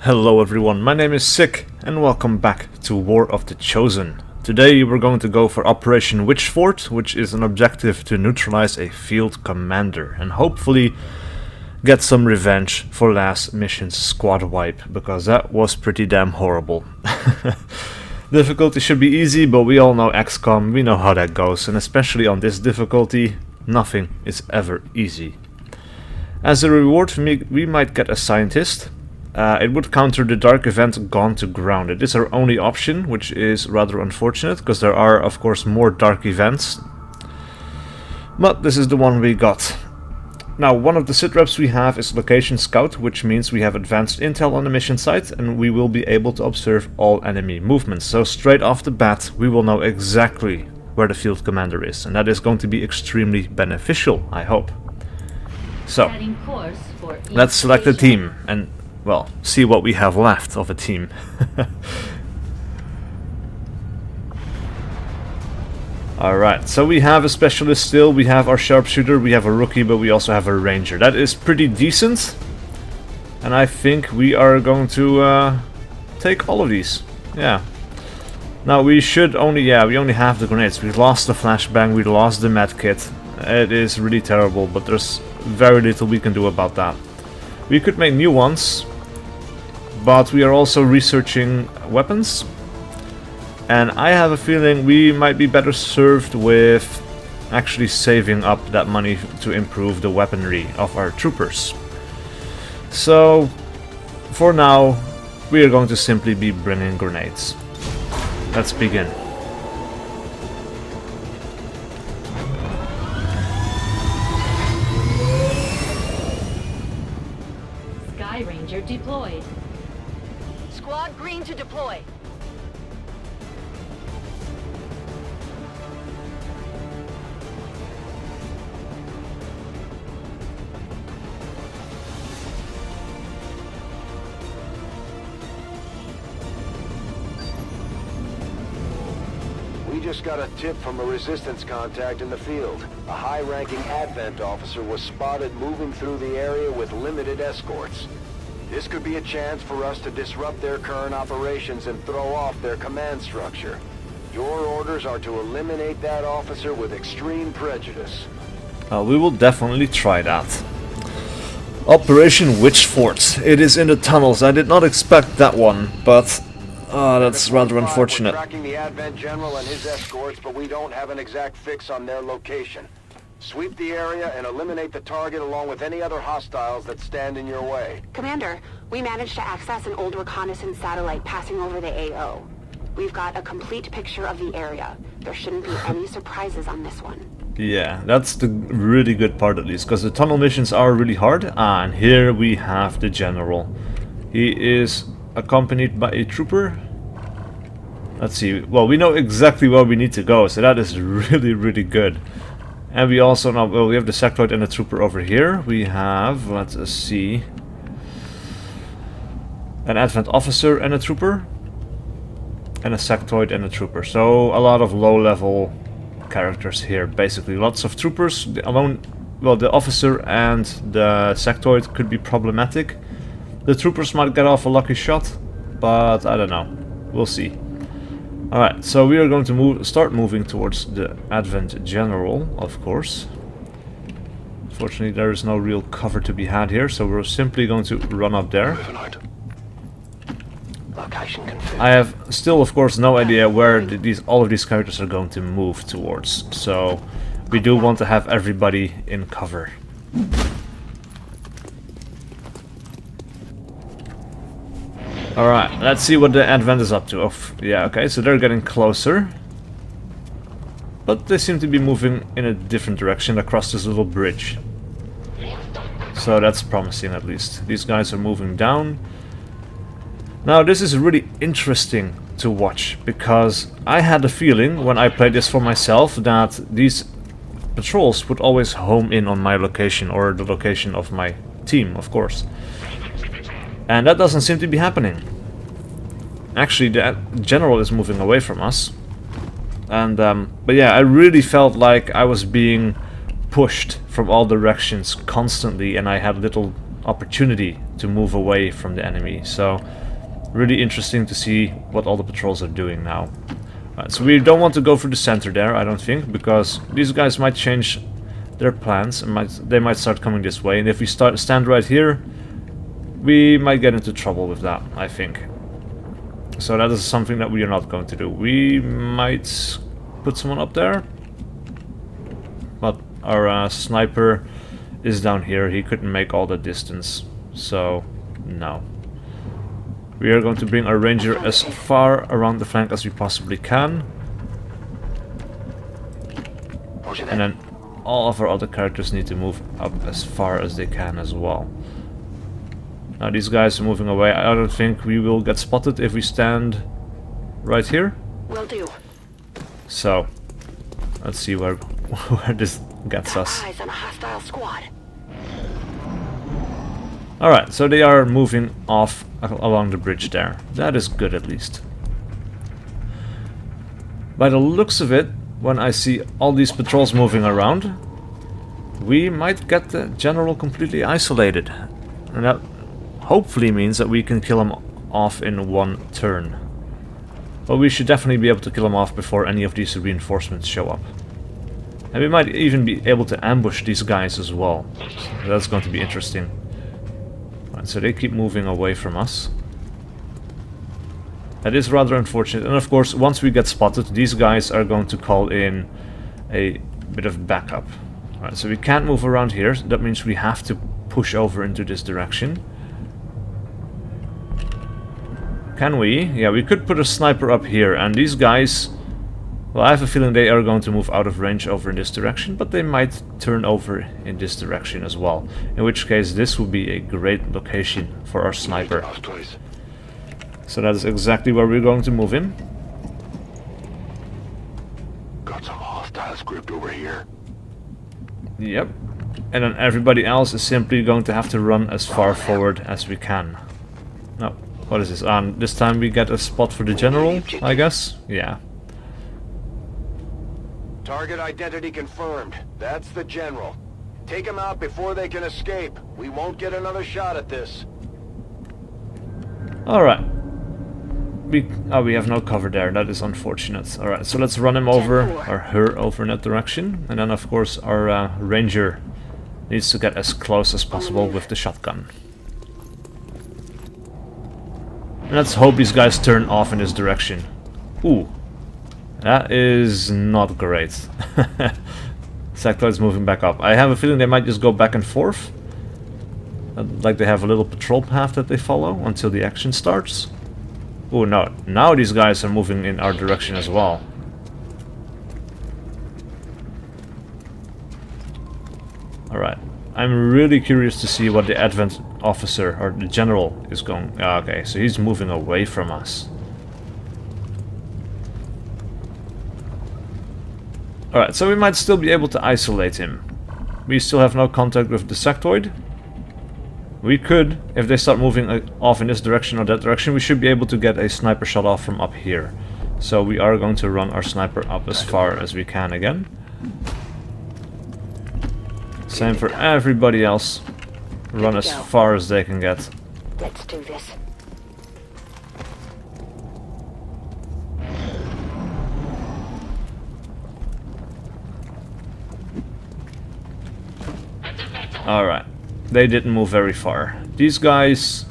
Hello everyone, my name is SiC and welcome back to War of the Chosen. Today we're going to go for Operation Witchfort, which is an objective to neutralize a field commander and hopefully get some revenge for last mission's squad wipe, because that was pretty damn horrible. Difficulty should be easy, but we all know XCOM, we know how that goes, and especially on this difficulty, nothing is ever easy. As a reward for me, we might get a scientist. It would counter the dark event Gone to Ground. It is our only option, which is rather unfortunate, because there are of course more dark events. But this is the one we got. Now, one of the sitreps we have is Location Scout, which means we have advanced intel on the mission site and we will be able to observe all enemy movements. So straight off the bat we will know exactly where the field commander is, and that is going to be extremely beneficial, I hope. So, let's select a team and, well, see what we have left of a team. Alright, so we have a specialist still, we have our sharpshooter, we have a rookie, but we also have a ranger. That is pretty decent. And I think we are going to take all of these. Yeah. Now we should only, we only have the grenades. We lost the flashbang, we lost the medkit. It is really terrible, but there's very little we can do about that. We could make new ones, but we are also researching weapons. And I have a feeling we might be better served with actually saving up that money to improve the weaponry of our troopers. So, for now, we are going to simply be bringing grenades. Let's begin. Sky Ranger deployed. Squad green to deploy. We just got a tip from a resistance contact in the field. A high-ranking Advent officer was spotted moving through the area with limited escorts. This could be a chance for us to disrupt their current operations and throw off their command structure. Your orders are to eliminate that officer with extreme prejudice. We will definitely try that. Operation Witchfort. It is in the tunnels. I did not expect that one, but that's rather unfortunate. We're tracking the Advent General and his escorts, but we don't have an exact fix on their location. Sweep the area and eliminate the target along with any other hostiles that stand in your way. Commander, we managed to access an old reconnaissance satellite passing over the AO. We've got a complete picture of the area. There shouldn't be any surprises on this one. Yeah, that's the really good part at least, because the tunnel missions are really hard. And here we have the general. He is accompanied by a trooper. Let's see. Well, we know exactly where we need to go, so that is really good. And we also know, well, we have the sectoid and the trooper over here. We have, let's see, an Advent officer and a trooper, and a sectoid and a trooper. So a lot of low-level characters here, basically. Lots of troopers. The officer and the sectoid could be problematic. The troopers might get off a lucky shot, but I don't know. We'll see. Alright, so we are going to start moving towards the Advent General, of course. Fortunately, there is no real cover to be had here, so we're simply going to run up there. I have still, of course, no idea where all of these characters are going to move towards, so we do want to have everybody in cover. Alright, let's see what the Advent is up to. Oh, yeah, okay, so they're getting closer. But they seem to be moving in a different direction across this little bridge. So that's promising, at least. These guys are moving down. Now, this is really interesting to watch, because I had the feeling, when I played this for myself, that these patrols would always home in on my location, or the location of my team, of course. And that doesn't seem to be happening. Actually, the general is moving away from us. And, but yeah, I really felt like I was being pushed from all directions constantly, and I had little opportunity to move away from the enemy. So really interesting to see what all the patrols are doing now. Right, so we don't want to go for the center there, I don't think, because these guys might change their plans and they might start coming this way, and if we stand right here, we might get into trouble with that, I think. So that is something that we are not going to do. We might put someone up there, but our sniper is down here. He couldn't make all the distance, so no. We are going to bring our ranger as far around the flank as we possibly can. And then all of our other characters need to move up as far as they can as well. Now these guys are moving away. I don't think we will get spotted if we stand right here. Will do. So, let's see where this gets us. Eyes on a hostile squad. Alright, so they are moving off along the bridge there. That is good at least. By the looks of it, when I see all these patrols moving around, we might get the general completely isolated. And that hopefully means that we can kill him off in one turn. But we should definitely be able to kill him off before any of these reinforcements show up. And we might even be able to ambush these guys as well. So that's going to be interesting. Right, so they keep moving away from us. That is rather unfortunate. And of course, once we get spotted, these guys are going to call in a bit of backup. Right, so we can't move around here. So that means we have to push over into this direction. Can we? Yeah, we could put a sniper up here, and these guys... Well, I have a feeling they are going to move out of range over in this direction, but they might turn over in this direction as well. In which case, this would be a great location for our sniper. So that is exactly where we're going to move him. Got some hostile script over here. Yep. And then everybody else is simply going to have to run as far forward as we can. No. What is this? This time we get a spot for the general, I guess? Yeah. Target identity confirmed. That's the general. Take him out before they can escape. We won't get another shot at this. Alright. We have no cover there. That is unfortunate. Alright, so let's run him over, or her over in that direction. And then of course our ranger needs to get as close as possible with the shotgun. And let's hope these guys turn off in this direction. Ooh. That is not great. Sectoid moving back up. I have a feeling they might just go back and forth. Like they have a little patrol path that they follow until the action starts. Oh no, now these guys are moving in our direction as well. Alright. I'm really curious to see what the advent officer, or the general, is going... Okay, so he's moving away from us. Alright, so we might still be able to isolate him. We still have no contact with the sectoid. We could, if they start moving off in this direction or that direction, we should be able to get a sniper shot off from up here. So we are going to run our sniper up as far as we can again. Same for everybody else. Run as far as they can get. Let's do this. Alright. They didn't move very far. These guys,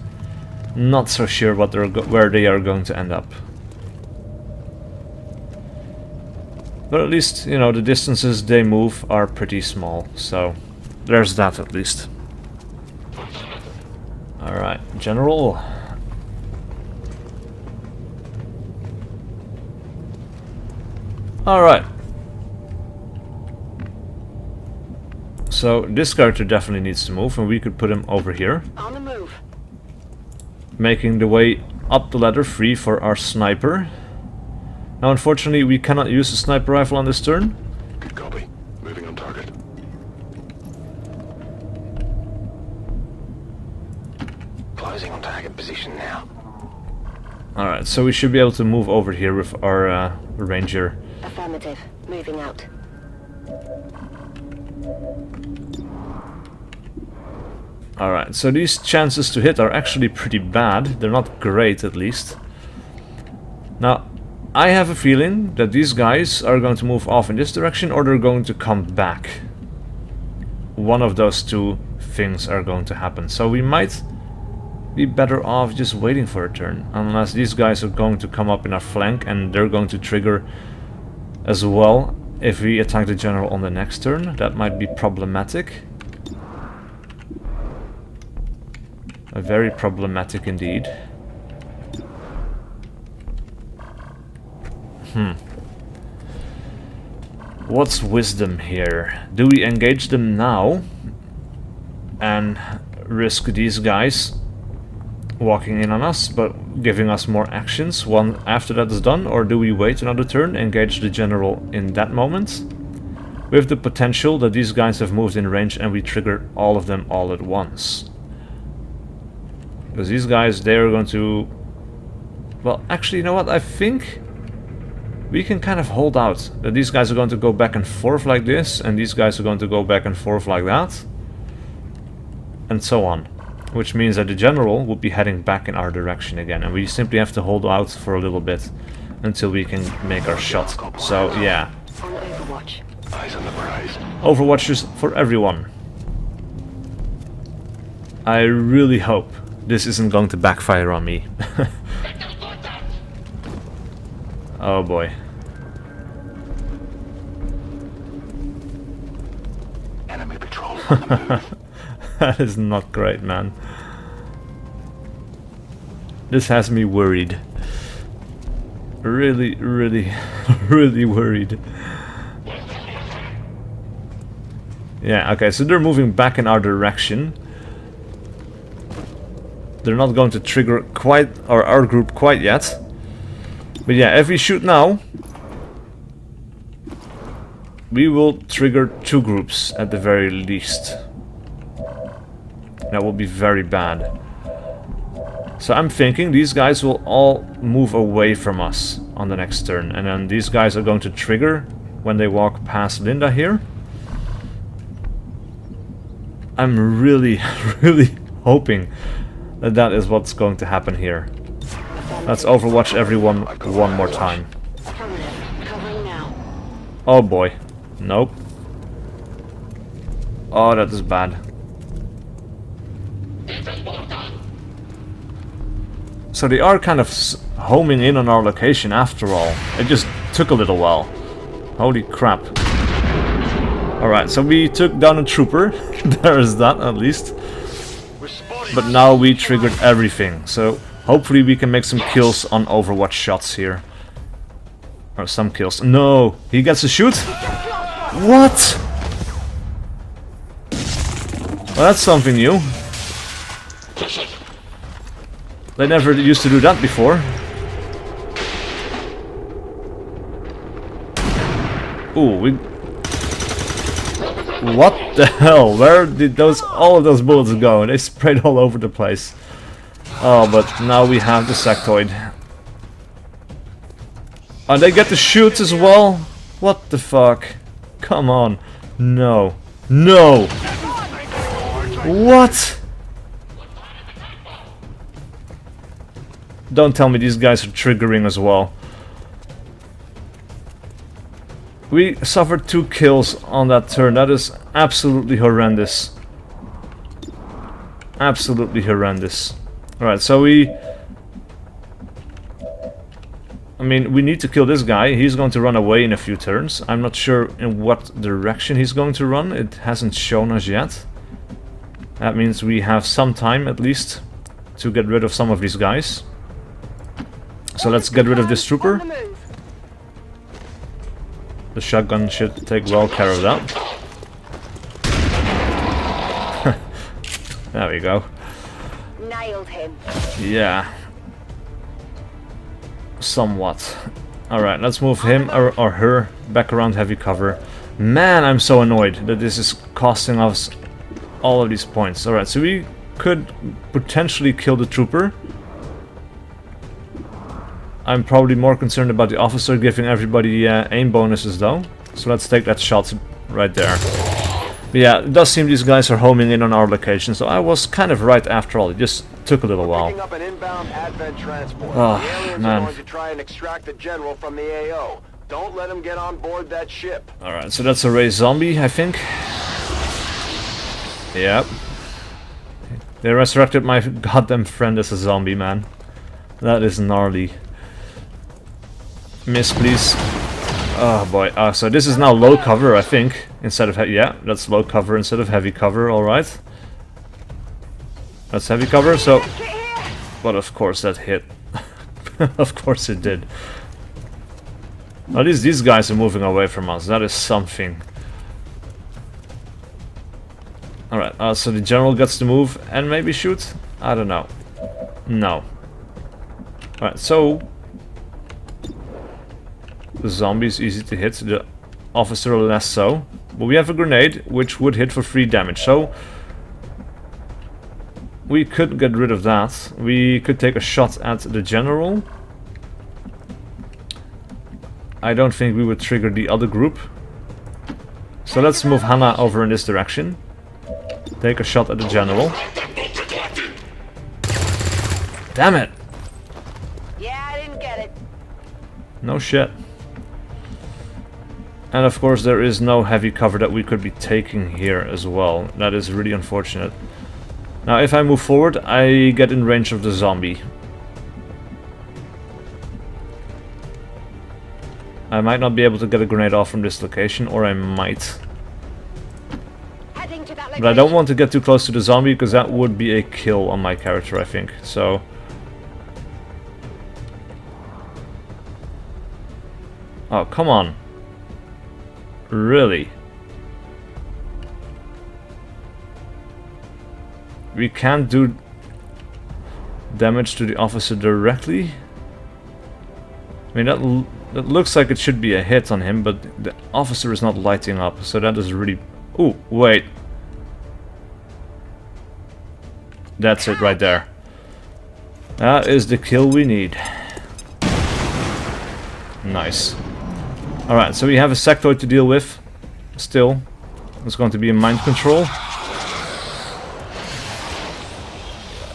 not so sure what where they are going to end up. But at least, you know, the distances they move are pretty small, so there's that at least. Alright, General. Alright. So this character definitely needs to move, and we could put him over here. On the move. Making the way up the ladder free for our sniper. Now unfortunately we cannot use the sniper rifle on this turn. Good copy. Moving on target. Closing on target position now. Alright, so we should be able to move over here with our ranger. Affirmative. Moving out. Alright, so these chances to hit are actually pretty bad. They're not great, at least. Now, I have a feeling that these guys are going to move off in this direction, or they're going to come back. One of those two things are going to happen. So we might be better off just waiting for a turn. Unless these guys are going to come up in our flank, and they're going to trigger as well if we attack the general on the next turn. That might be problematic. Very problematic indeed. What's wisdom here? Do we engage them now and risk these guys walking in on us but giving us more actions one after that is done, or do we wait another turn, engage the general in that moment with the potential that these guys have moved in range and we trigger all of them all at once? Because these guys, they're going to... Well, actually, you know what? I think we can kind of hold out. That these guys are going to go back and forth like this, and these guys are going to go back and forth like that. And so on. Which means that the general will be heading back in our direction again. And we simply have to hold out for a little bit until we can make our shot. So, yeah. On Overwatch. Eyes on the prize. Overwatches for everyone. I really hope this isn't going to backfire on me. Oh boy. Enemy patrol on the move. That is not great, man. This has me worried. Really, really, really worried. Yeah, okay, so they're moving back in our direction. They're not going to trigger quite our group quite yet. But yeah, if we shoot now, we will trigger two groups at the very least. That will be very bad. So I'm thinking these guys will all move away from us on the next turn. And then these guys are going to trigger when they walk past Linda here. I'm really, really hoping that that is what's going to happen here. Let's Overwatch everyone one more time. Covering now. Oh boy. Nope. Oh, that is bad. So they are kind of homing in on our location after all. It just took a little while. Holy crap. Alright, so we took down a trooper. There is that, at least. But now we triggered everything. So hopefully we can make some kills on Overwatch shots here. Or some kills. No! He gets a shoot? What? Well, that's something new. They never used to do that before. Ooh, we... What the hell? Where did all of those bullets go? They sprayed all over the place. Oh, but now we have the sectoid. Oh, they get to shoot as well? What the fuck? Come on. No. No! What? Don't tell me these guys are triggering as well. We suffered 2 kills on that turn. That is absolutely horrendous. Absolutely horrendous. Alright, so we... I mean, we need to kill this guy. He's going to run away in a few turns. I'm not sure in what direction he's going to run. It hasn't shown us yet. That means we have some time, at least, to get rid of some of these guys. So let's get rid of this trooper. The shotgun should take well care of that. There we go. Nailed him. Yeah. Somewhat. Alright, let's move him or her back around heavy cover. Man, I'm so annoyed that this is costing us all of these points. Alright, so we could potentially kill the trooper. I'm probably more concerned about the officer giving everybody aim bonuses though. So let's take that shot right there. But yeah, it does seem these guys are homing in on our location, so I was kind of right after all. It just took a little while. Picking up an inbound Advent transport. Oh, The aliens man. are going to try and extract the general from the AO. Don't let him get on board that ship. Alright, so that's a Ray zombie, I think. Yep. They resurrected my goddamn friend as a zombie, man. That is gnarly. Miss, please. Oh boy. So this is now low cover, I think, instead of yeah, that's low cover instead of heavy cover. All right. That's heavy cover. So, but of course that hit. Of course it did. At least these guys are moving away from us. That is something. All right. So the general gets to move and maybe shoot. I don't know. No. All right. So. The zombie is easy to hit, the officer less so. But we have a grenade, which would hit for 3 damage, so we could get rid of that. We could take a shot at the general. I don't think we would trigger the other group. So let's move Hannah over in this direction. Take a shot at the general. Damn it! Yeah, I didn't get it. No shit. And of course there is no heavy cover that we could be taking here as well. That is really unfortunate. Now if I move forward, I get in range of the zombie. I might not be able to get a grenade off from this location, or I might. Heading to that But I don't want to get too close to the zombie, because that would be a kill on my character, I think. So... oh, come on. Really? We can't do damage to the officer directly? I mean, that looks like it should be a hit on him, but the officer is not lighting up, so that is really... ooh, wait. That's it right there. That is the kill we need. Nice. Alright, so we have a sectoid to deal with. Still. It's going to be a mind control.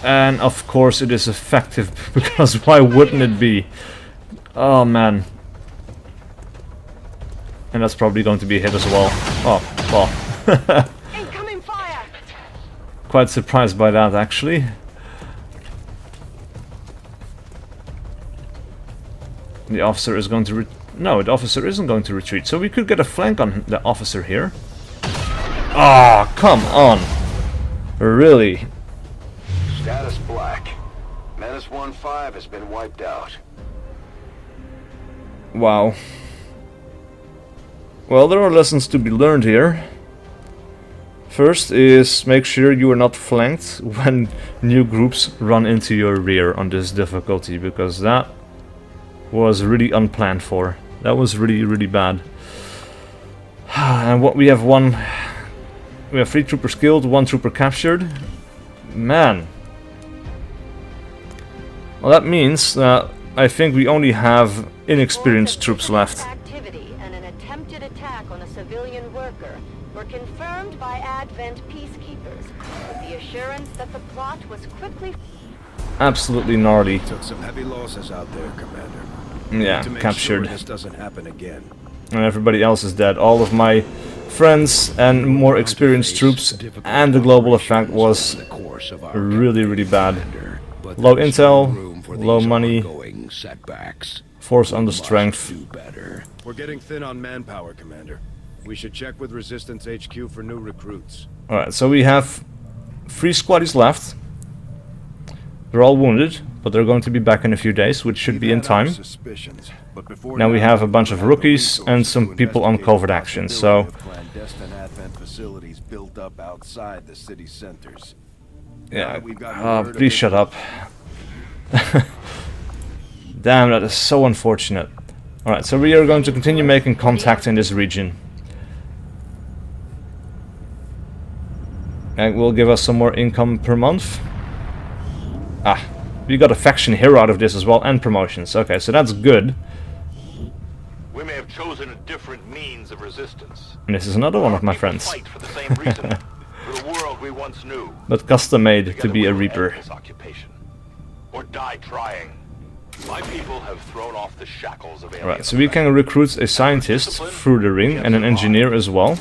And of course it is effective, because why wouldn't it be? Oh man. And that's probably going to be a hit as well. Oh, well. Incoming fire. Quite surprised by that, actually. The officer is going to... no, the officer isn't going to retreat, so we could get a flank on the officer here. Ah, oh, come on. Really? Status black. Menace 1-5 has been wiped out. Wow. Well, there are lessons to be learned here. First is make sure you are not flanked when new groups run into your rear on this difficulty, because that was really unplanned for. That was really, really bad. And what we have we have 3 troopers killed, 1 trooper captured. Man. Well, that means that I think we only have inexperienced troops left. Activity and an attempted attack on a civilian worker were confirmed by Advent peacekeepers, with the assurance that the plot was quickly... Absolutely gnarly. Took some heavy losses out there, Commander. Yeah, To make captured. sure this doesn't happen again. And everybody else is dead. All of my friends and more experienced troops, and the global effect was really, really bad. Low intel, low money, force under strength. We're getting thin on manpower, Commander. We should check with Resistance HQ for new recruits. Alright, so we have 3 squaddies left. They're all wounded, but they're going to be back in a few days, which should be in time. Now we have a bunch of rookies and some people on covert action, so... clandestine Advent facilities built up outside the city centers. yeah, please shut up. Damn, that is so unfortunate. Alright, so we are going to continue making contact in this region. And will give us some more income per month. Ah, we got a faction hero out of this as well, and promotions. Okay, so that's good. We may have chosen a different means of resistance. And this is another one of my People friends. fight for the same reason. For the world we once knew. But custom made to Together be we a will Reaper. end this occupation. Or die trying. My people have thrown off the shackles of alien Alright, so we can recruit a scientist through the ring and an engineer as well.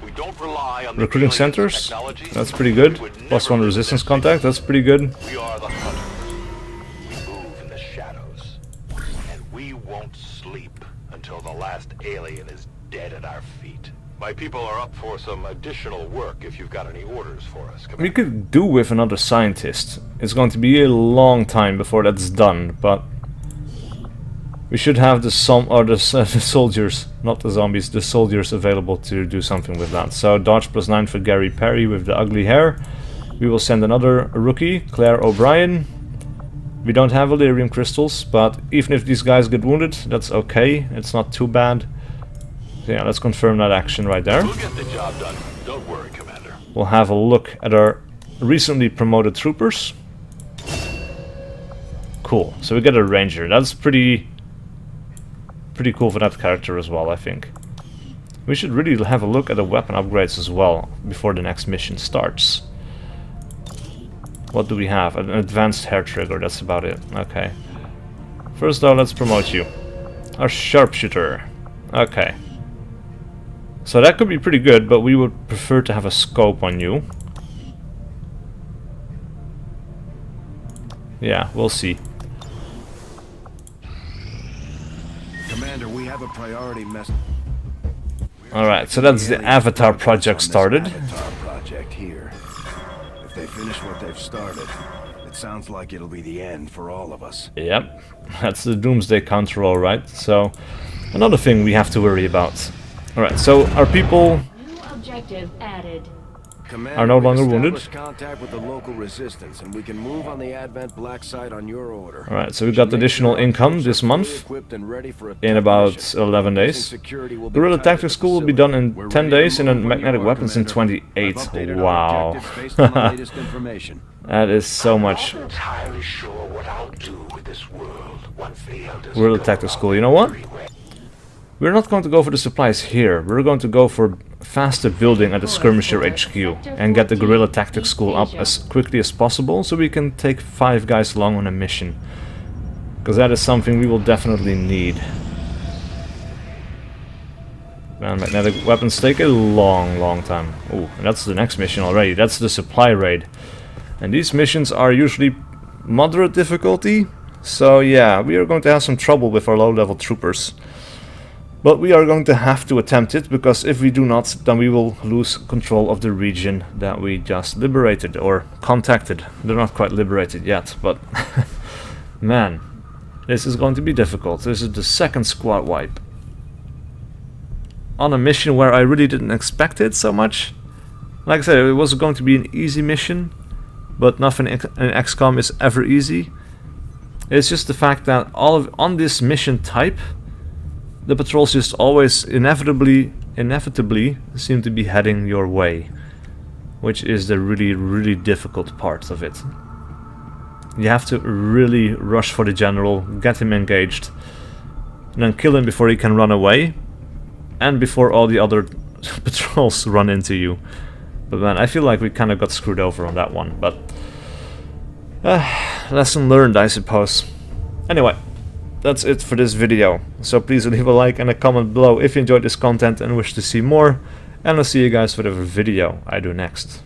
We don't rely on the Recruiting aliens' centers, technology. that's pretty good. We would never +1 leave resistance this contact, that's pretty good. We are the hunters. We move in the shadows. And we won't sleep until the last alien is dead at our feet. My people are up for some additional work if you've got any orders for us, We Commander. could do with another scientist. It's going to be a long time before that's done, but we should have the soldiers, not the zombies, the soldiers available to do something with that. So dodge +9 for Gary Perry with the ugly hair. We will send another rookie, Claire O'Brien. We don't have Illyrium crystals, but even if these guys get wounded, that's okay. It's not too bad. So yeah, let's confirm that action right there. We'll get the job done. Don't worry, Commander. We'll have a look at our recently promoted troopers. Cool. So we get a ranger. That's pretty cool for that character as well, I think. We should really have a look at the weapon upgrades as well before the next mission starts. What do we have? An advanced hair trigger, that's about it. Okay. First though, let's promote you. Our sharpshooter. Okay. So that could be pretty good, but we would prefer to have a scope on you. Yeah, we'll see. Commander, we have a priority message. Alright, so that's the Avatar project started. Avatar project here. If they finish what they've started, it sounds like it'll be the end for all of us. Yep, that's the Doomsday counter, alright. So, another thing we have to worry about. Alright, so our people New objective added. Commander, are no we've longer wounded. established contact with the local resistance, and we can move on the Advent Black site on your order. Alright, so we got additional income this month in about 11 days. Guerrilla Tactics School will be done in 10 days and then Magnetic Weapons in 28. Wow. That is so much. Entirely sure what I'll do with this world once the elders Guerrilla Tactics School, you know what? We're not going to go for the supplies here. We're going to go for faster building at the Skirmisher HQ and get the Guerrilla Tactics School up as quickly as possible so we can take 5 guys along on a mission. Because that is something we will definitely need. Man, magnetic weapons take a long time. Ooh, and that's the next mission already. That's the supply raid. And these missions are usually moderate difficulty. So yeah, we are going to have some trouble with our low-level troopers. But we are going to have to attempt it, because if we do not, then we will lose control of the region that we just liberated, or contacted. They're not quite liberated yet, but man, this is going to be difficult. This is the second squad wipe. On a mission where I really didn't expect it so much. Like I said, it was going to be an easy mission, but nothing in XCOM is ever easy. It's just the fact that on this mission type, the patrols just always inevitably seem to be heading your way, which is the really difficult part of it. You have to really rush for the general, get him engaged, and then kill him before he can run away, and before all the other patrols run into you. But man, I feel like we kind of got screwed over on that one, but lesson learned, I suppose. Anyway, that's it for this video, so please leave a like and a comment below if you enjoyed this content and wish to see more, and I'll see you guys for the video I do next.